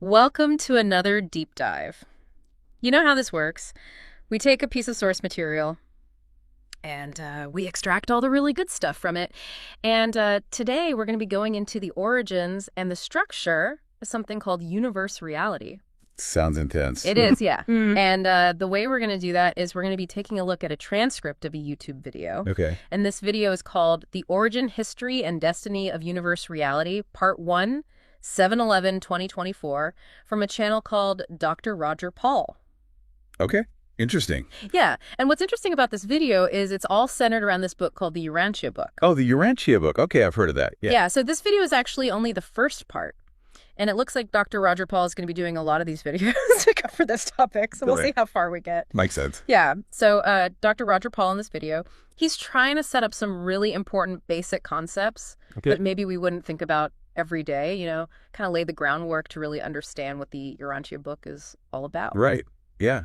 Welcome to another deep dive. You know how this works. We take a piece of source material and we extract all the really good stuff from it. And today we're going to be going into the origins and the structure of something called universe reality. Sounds intense. It is, yeah. And the way we're going to do that is we're going to be taking a look at a transcript of a YouTube video. Okay. And this video is called The Origin, History, and Destiny of Universe Reality, Part 1, 7/11/2024, from a channel called Dr. Roger Paul. Okay. Interesting. Yeah, and what's interesting about this video is it's all centered around this book called the Urantia book. Oh, the Urantia book. Okay, I've heard of that. Yeah. So this video is actually only the first part. And it looks like Dr. Roger Paul is going to be doing a lot of these videos to cover this topic, so we'll see how far we get. Makes sense. Yeah, so Dr. Roger Paul in this video, he's trying to set up some really important basic concepts that maybe we wouldn't think about every day, kind of lay the groundwork to really understand what the Urantia book is all about. Right. Yeah.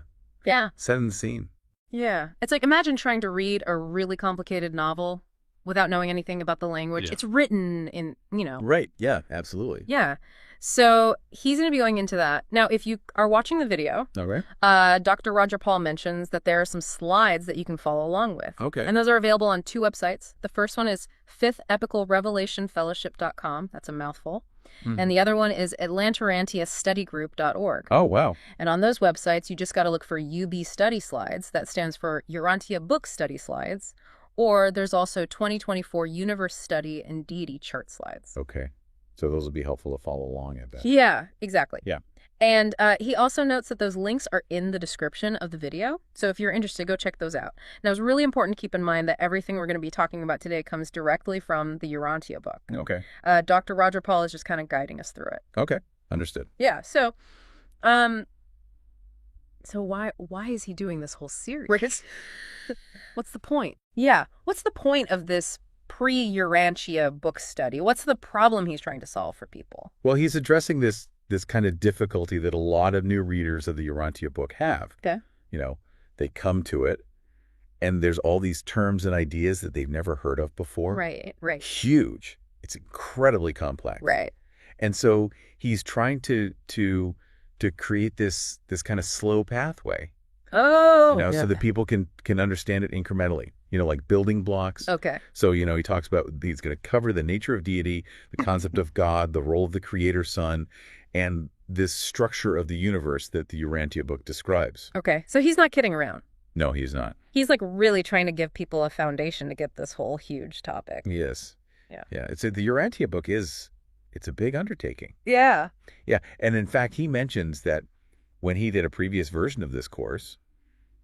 Yeah. Setting the scene. Yeah. It's like, imagine trying to read a really complicated novel without knowing anything about the language. Yeah. It's written in, Right. Yeah, absolutely. Yeah. So he's going to be going into that. Now, if you are watching the video, Okay. Dr. Roger Paul mentions that there are some slides that you can follow along with. Okay. And those are available on two websites. The first one is fifthepicalrevelationfellowship.com. That's a mouthful. And the other one is atlanturantiastudygroup.org. Oh, wow. And on those websites, you just got to look for UB Study Slides. That stands for Urantia Book Study Slides. Or there's also 2024 Universe Study and Deity Chart Slides. Okay. So those will be helpful to follow along, I bet. Yeah, exactly. Yeah. And he also notes that those links are in the description of the video. So if you're interested, go check those out. Now, it's really important to keep in mind that everything we're going to be talking about today comes directly from the Urantia book. Okay. Dr. Roger Paul is just kind of guiding us through it. Okay. Understood. Yeah. So why is he doing this whole series? What's the point? Yeah. What's the point of this pre-Urantia book study? What's the problem he's trying to solve for people? Well, he's addressing this kind of difficulty that a lot of new readers of the Urantia book have. Okay. They come to it, and there's all these terms and ideas that they've never heard of before. Right. Huge. It's incredibly complex. Right. And so he's trying to create this kind of slow pathway. Oh. So that people can understand it incrementally. Like building blocks. Okay. So, he talks about he's going to cover the nature of deity, the concept of God, the role of the creator son, and this structure of the universe that the Urantia book describes. Okay. So he's not kidding around. No, he's not. He's like really trying to give people a foundation to get this whole huge topic. Yes. Yeah. Yeah. The Urantia book it's a big undertaking. Yeah. Yeah. And in fact, he mentions that when he did a previous version of this course,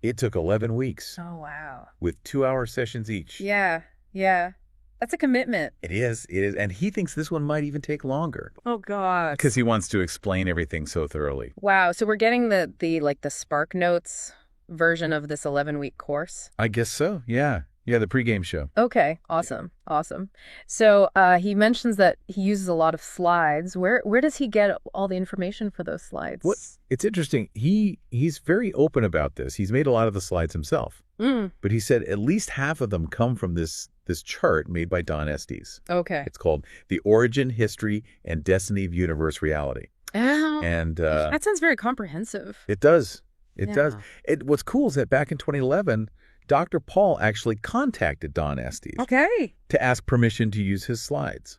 it took 11 weeks. Oh, wow. With 2-hour sessions each. Yeah. That's a commitment. It is. And he thinks this one might even take longer. Oh, God. Because he wants to explain everything so thoroughly. Wow. So we're getting the Spark Notes version of this 11-week course? I guess so. Yeah. Yeah, the pregame show. Okay. Awesome. So he mentions that he uses a lot of slides. Where does he get all the information for those slides? It's interesting. He's very open about this. He's made a lot of the slides himself. But he said at least half of them come from this chart made by Don Estes. Okay. It's called The Origin, History, and Destiny of Universe Reality. Oh, and that sounds very comprehensive. It does. It does. What's cool is that back in 2011, Dr. Paul actually contacted Don Estes to ask permission to use his slides.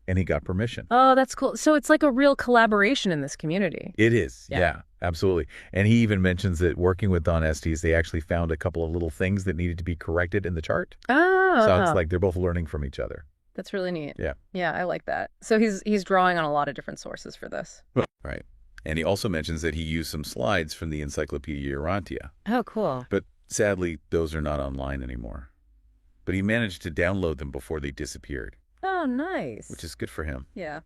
And he got permission. Oh, that's cool. So it's like a real collaboration in this community. It is. Yeah, absolutely. And he even mentions that working with Don Estes, they actually found a couple of little things that needed to be corrected in the chart. Oh. So it's like they're both learning from each other. That's really neat. Yeah. Yeah, I like that. So he's drawing on a lot of different sources for this. Right. And he also mentions that he used some slides from the Encyclopedia Urantia. Oh, cool. But sadly, those are not online anymore. But he managed to download them before they disappeared. Oh, nice. Which is good for him. Yeah.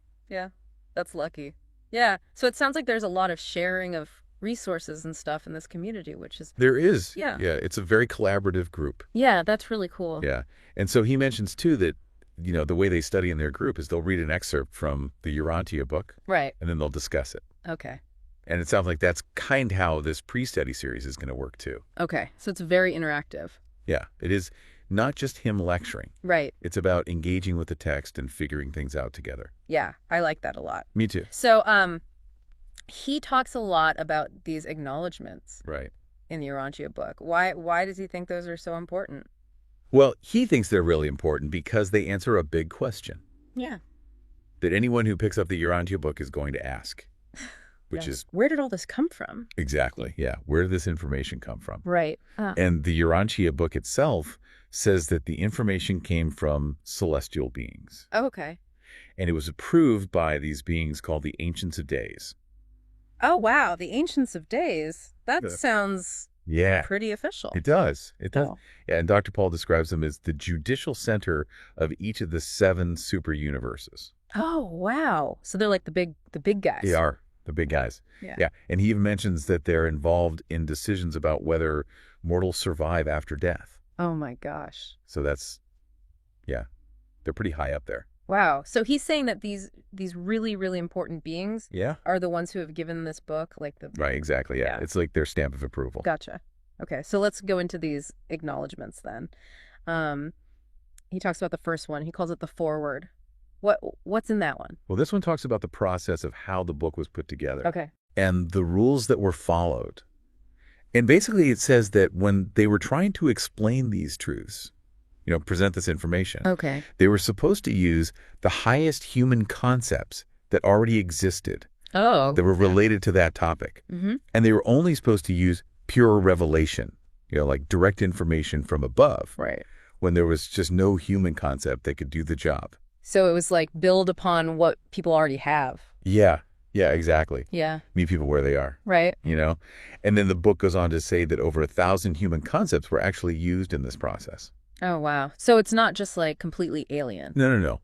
That's lucky. Yeah. So it sounds like there's a lot of sharing of resources and stuff in this community, which is... There is. Yeah. Yeah. It's a very collaborative group. Yeah, that's really cool. Yeah. And so he mentions, too, that, the way they study in their group is they'll read an excerpt from the Urantia book. Right. And then they'll discuss it. Okay. And it sounds like that's kind of how this pre-study series is going to work, too. Okay. So it's very interactive. Yeah. It is not just him lecturing. Right. It's about engaging with the text and figuring things out together. Yeah. I like that a lot. Me too. So He talks a lot about these acknowledgments Right. in the Urantia book. Why does he think those are so important? Well, he thinks they're really important because they answer a big question Yeah. that anyone who picks up the Urantia book is going to ask, which is Where did all this come from? exactly, yeah, where did this information come from? Right. And the Urantia book itself says that the information came from celestial beings. Oh, okay. And it was approved by these beings called the Ancients of Days. Oh, wow. The Ancients of Days. That sounds pretty official. It does. It does. Oh. Yeah, and Dr. Paul describes them as the judicial center of each of the 7 super universes. Oh, wow. So they're like the big guys. They are the big guys. Yeah. And he even mentions that they're involved in decisions about whether mortals survive after death. Oh my gosh. So that's, they're pretty high up there. Wow. So he's saying that these really, really important beings Yeah. are the ones who have given this book, like the... Right, exactly. Yeah. Yeah. It's like their stamp of approval. Gotcha. Okay, so let's go into these acknowledgments then. He talks about the first one. He calls it the foreword. What's in that one? Well, this one talks about the process of how the book was put together. Okay. And the rules that were followed. And basically it says that when they were trying to explain these truths, present this information, Okay. they were supposed to use the highest human concepts that already existed Oh. that were related to that topic. Mm-hmm. And they were only supposed to use pure revelation, like direct information from above, Right. when there was just no human concept that could do the job. So it was like build upon what people already have. Yeah, exactly. Yeah. Meet people where they are. Right. And then the book goes on to say that over 1,000 human concepts were actually used in this process. Oh, wow. So it's not just like completely alien. No.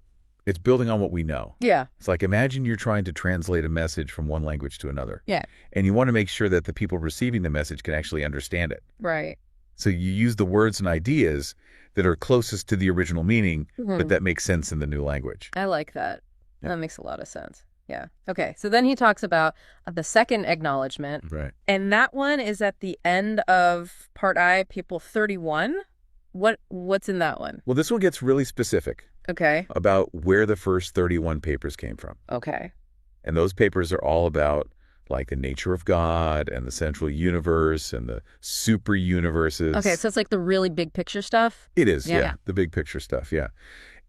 It's building on what we know. Yeah. It's like, imagine you're trying to translate a message from one language to another. Yeah. And you want to make sure that the people receiving the message can actually understand it. Right. So you use the words and ideas that are closest to the original meaning, but that makes sense in the new language. I like that. Yeah. That makes a lot of sense. Yeah. Okay. So then he talks about the second acknowledgement. Right. And that one is at the end of Part I, People 31. What's in that one? Well, this one gets really specific Okay. about where the first 31 papers came from. Okay. And those papers are all about like the nature of God and the central universe and the super universes. Okay. So it's like the really big picture stuff? It is, Yeah. the big picture stuff, yeah.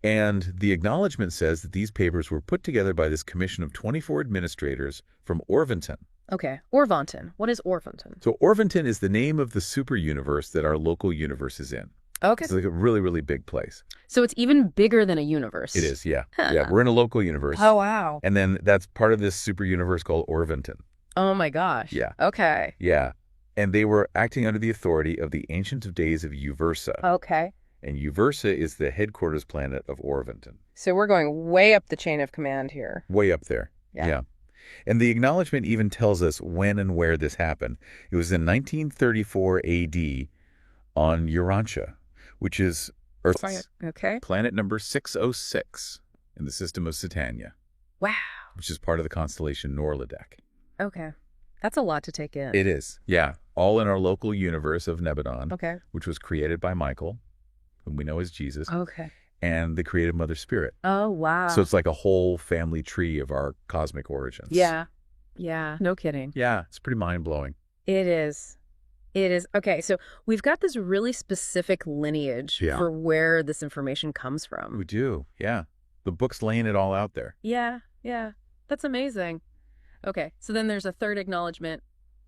And the acknowledgement says that these papers were put together by this commission of 24 administrators from Orvonton. Okay. Orvonton. What is Orvonton? So Orvonton is the name of the super universe that our local universe is in. Okay. It's like a really, really big place. So it's even bigger than a universe. It is, yeah. Yeah, we're in a local universe. Oh, wow. And then that's part of this super universe called Orvonton. Oh, my gosh. Yeah. Okay. Yeah. And they were acting under the authority of the Ancient of Days of Uversa. Okay. And Uversa is the headquarters planet of Orvonton. So we're going way up the chain of command here. Way up there. Yeah. And the acknowledgement even tells us when and where this happened. It was in 1934 AD on Urantia, which is Earth's planet number 606 in the system of Satania. Wow. Which is part of the constellation Norladek. Okay. That's a lot to take in. It is. Yeah. All in our local universe of Nebadon, Okay. which was created by Michael, whom we know as Jesus, Okay. and the creative Mother Spirit. Oh, wow. So it's like a whole family tree of our cosmic origins. Yeah. Yeah. No kidding. Yeah. It's pretty mind-blowing. It is. It is. Okay. So we've got this really specific lineage for where this information comes from. We do. Yeah. The book's laying it all out there. Yeah. Yeah. That's amazing. Okay. So then there's a third acknowledgement.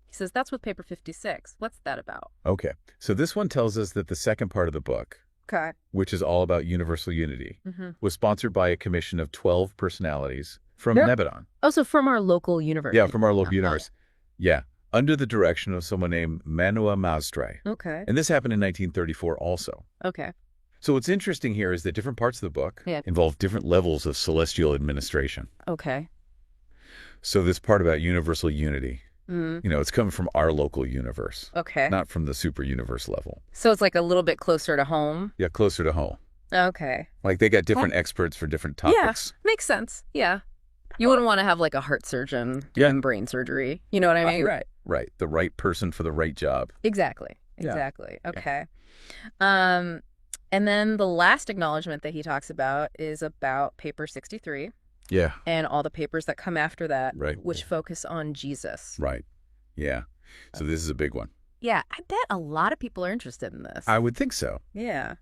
He says, that's with paper 56. What's that about? Okay. So this one tells us that the second part of the book, Okay. which is all about universal unity, was sponsored by a commission of 12 personalities from Yep. Nebadon. Oh, so from our local universe. Yeah, from our local universe. Yeah. Under the direction of someone named Manua Mazdre. Okay. And this happened in 1934 also. Okay. So what's interesting here is that different parts of the book involve different levels of celestial administration. Okay. So this part about universal unity, it's coming from our local universe. Okay. Not from the super universe level. So it's like a little bit closer to home. Yeah, closer to home. Okay. Like they got different experts for different topics. Yeah, makes sense. Yeah. You wouldn't want to have like a heart surgeon doing brain surgery. You know what I mean? Right. The right person for the right job. Exactly. Exactly. Yeah. Okay. And then the last acknowledgement that he talks about is about paper 63. Yeah. and all the papers that come after that, Right. which focus on Jesus. Right. Yeah. So this is a big one. Yeah, I bet a lot of people are interested in this. I would think so. Yeah.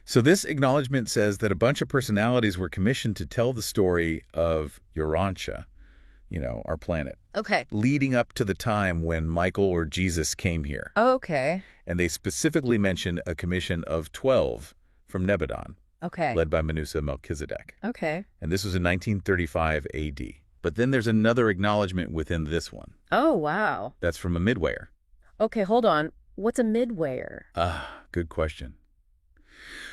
So this acknowledgement says that a bunch of personalities were commissioned to tell the story of Urantia, our planet, Okay. leading up to the time when Michael or Jesus came here. Okay. And they specifically mention a commission of 12 from Nebadon, Okay. led by Manusa Melchizedek. Okay. And this was in 1935 AD. But then there's another acknowledgement within this one. Oh, wow. That's from a midwayer. Okay, hold on. What's a midwayer? Good question.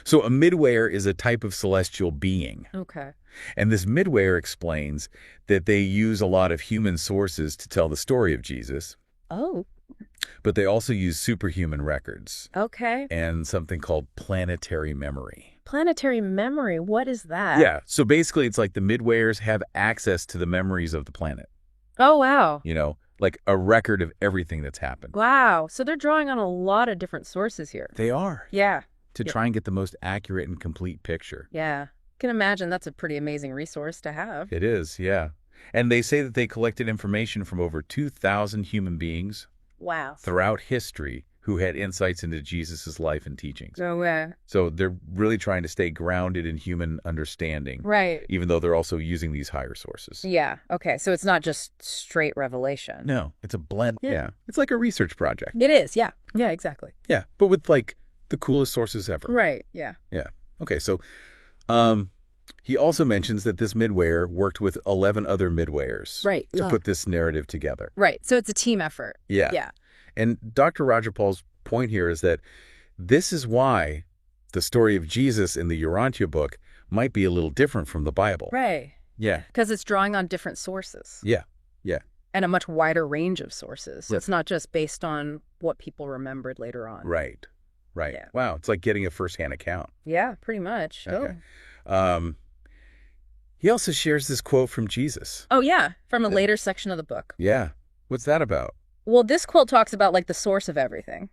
So a midwayer is a type of celestial being. Okay. And this midwayer explains that they use a lot of human sources to tell the story of Jesus, Oh, but they also use superhuman records okay. and something called planetary memory. Planetary memory, what is that? Yeah, so basically it's like the midwayers have access to the memories of the planet, Oh, wow. like a record of everything that's happened. Wow. So they're drawing on a lot of different sources here. They are, Yeah. to try and get the most accurate and complete picture. Yeah. Can imagine that's a pretty amazing resource to have. It is, yeah. And they say that they collected information from over 2,000 human beings Wow. throughout history who had insights into Jesus' life and teachings. So, So they're really trying to stay grounded in human understanding, right. even though they're also using these higher sources. Yeah. Okay. So it's not just straight revelation. No, it's a blend. Yeah. Yeah. It's like a research project. It is. Yeah. Yeah, exactly. Yeah, but with like the coolest sources ever. Right. Yeah. Yeah. Okay, so he also mentions that this midwayer worked with 11 other midwayers Right. to put this narrative together. Right. So it's a team effort. Yeah. Yeah. And Dr. Roger Paul's point here is that this is why the story of Jesus in the Urantia book might be a little different from the Bible. Right. Yeah. Because it's drawing on different sources. Yeah. Yeah. And a much wider range of sources. So Right. it's not just based on what people remembered later on. Right. Right. Yeah. Wow. It's like getting a firsthand account. Yeah, pretty much. Okay. He also shares this quote from Jesus. Oh, yeah. From a later section of the book. Yeah. What's that about? Well, this quote talks about like the source of everything.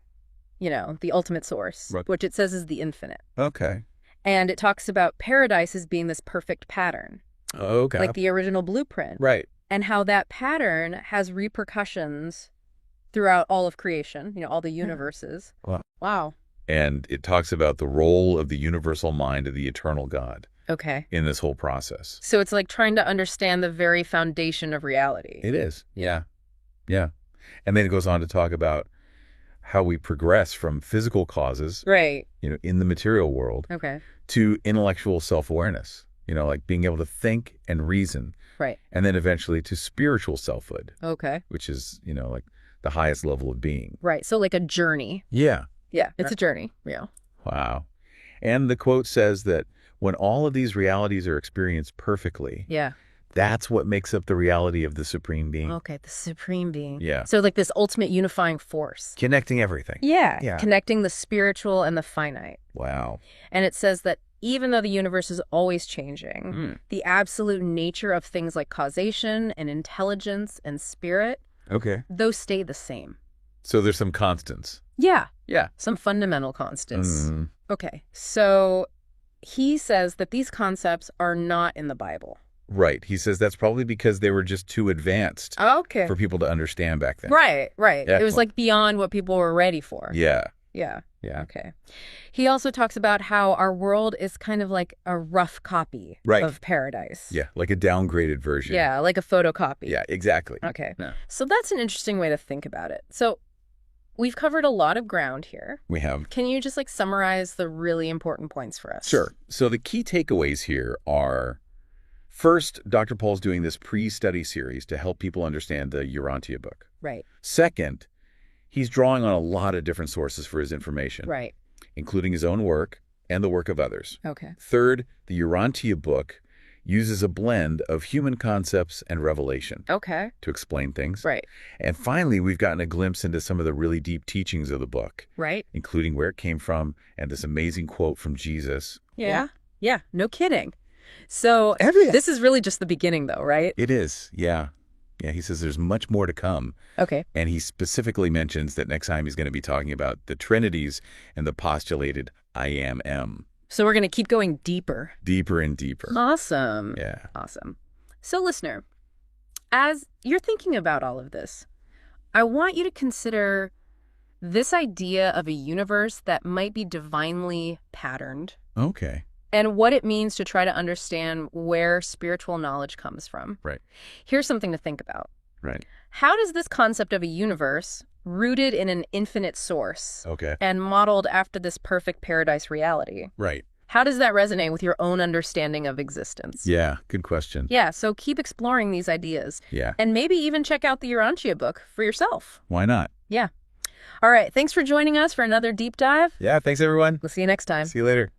The ultimate source, Right. which it says is the infinite. Okay. And it talks about paradise as being this perfect pattern, Okay. like the original blueprint, Right. and how that pattern has repercussions throughout all of creation, all the universes. Wow. Wow. And it talks about the role of the universal mind of the eternal God Okay. in this whole process. So it's like trying to understand the very foundation of reality. It is. Yeah. Yeah. And then it goes on to talk about how we progress from physical causes, Right. in the material world Okay. to intellectual self-awareness, like being able to think and reason, Right. and then eventually to spiritual selfhood, Okay. which is, like the highest level of being. Right. So like a journey. Yeah. Yeah. It's a journey. Yeah. Wow. And the quote says that when all of these realities are experienced perfectly, Yeah. that's what makes up the reality of the Supreme Being. Okay. The supreme being. Yeah. So like this ultimate unifying force. Connecting everything. Yeah. Yeah. Connecting the spiritual and the finite. Wow. And it says that even though the universe is always changing, the absolute nature of things like causation and intelligence and spirit, Okay. those stay the same. So there's some constants. Yeah. Yeah. Some fundamental constants. Mhm. Okay. So he says that these concepts are not in the Bible. Right. He says that's probably because they were just too advanced Okay. for people to understand back then. Right. Yeah. It was like beyond what people were ready for. Yeah. Yeah. Yeah. Okay. He also talks about how our world is kind of like a rough copy Right. of paradise. Yeah. Like a downgraded version. Yeah, like a photocopy. Yeah, exactly. Okay. Yeah. So that's an interesting way to think about it. So we've covered a lot of ground here. We have. Can you just like summarize the really important points for us? Sure. So the key takeaways here are, first, Dr. Paul's doing this pre-study series to help people understand the Urantia book. Right. Second, he's drawing on a lot of different sources for his information, Right. including his own work and the work of others. Okay. Third, the Urantia book uses a blend of human concepts and revelation Okay. to explain things. Right. And finally, we've gotten a glimpse into some of the really deep teachings of the book, Right. including where it came from and this amazing quote from Jesus. Yeah. Yeah. No kidding. So Everything. this is really just the beginning though, right? It is, yeah. Yeah, he says there's much more to come. Okay. And he specifically mentions that next time he's going to be talking about the Trinities and the postulated I am M. So we're going to keep going deeper. Deeper and deeper. Awesome. Yeah. Awesome. So listener, as you're thinking about all of this, I want you to consider this idea of a universe that might be divinely patterned. Okay. And what it means to try to understand where spiritual knowledge comes from. Right. Here's something to think about. Right. How does this concept of a universe, rooted in an infinite source, and modeled after this perfect paradise reality, right, how does that resonate with your own understanding of existence? Yeah, good question. Yeah, so keep exploring these ideas. Yeah. And maybe even check out the Urantia book for yourself. Why not? Yeah. All right, thanks for joining us for another deep dive. Yeah, thanks everyone. We'll see you next time. See you later.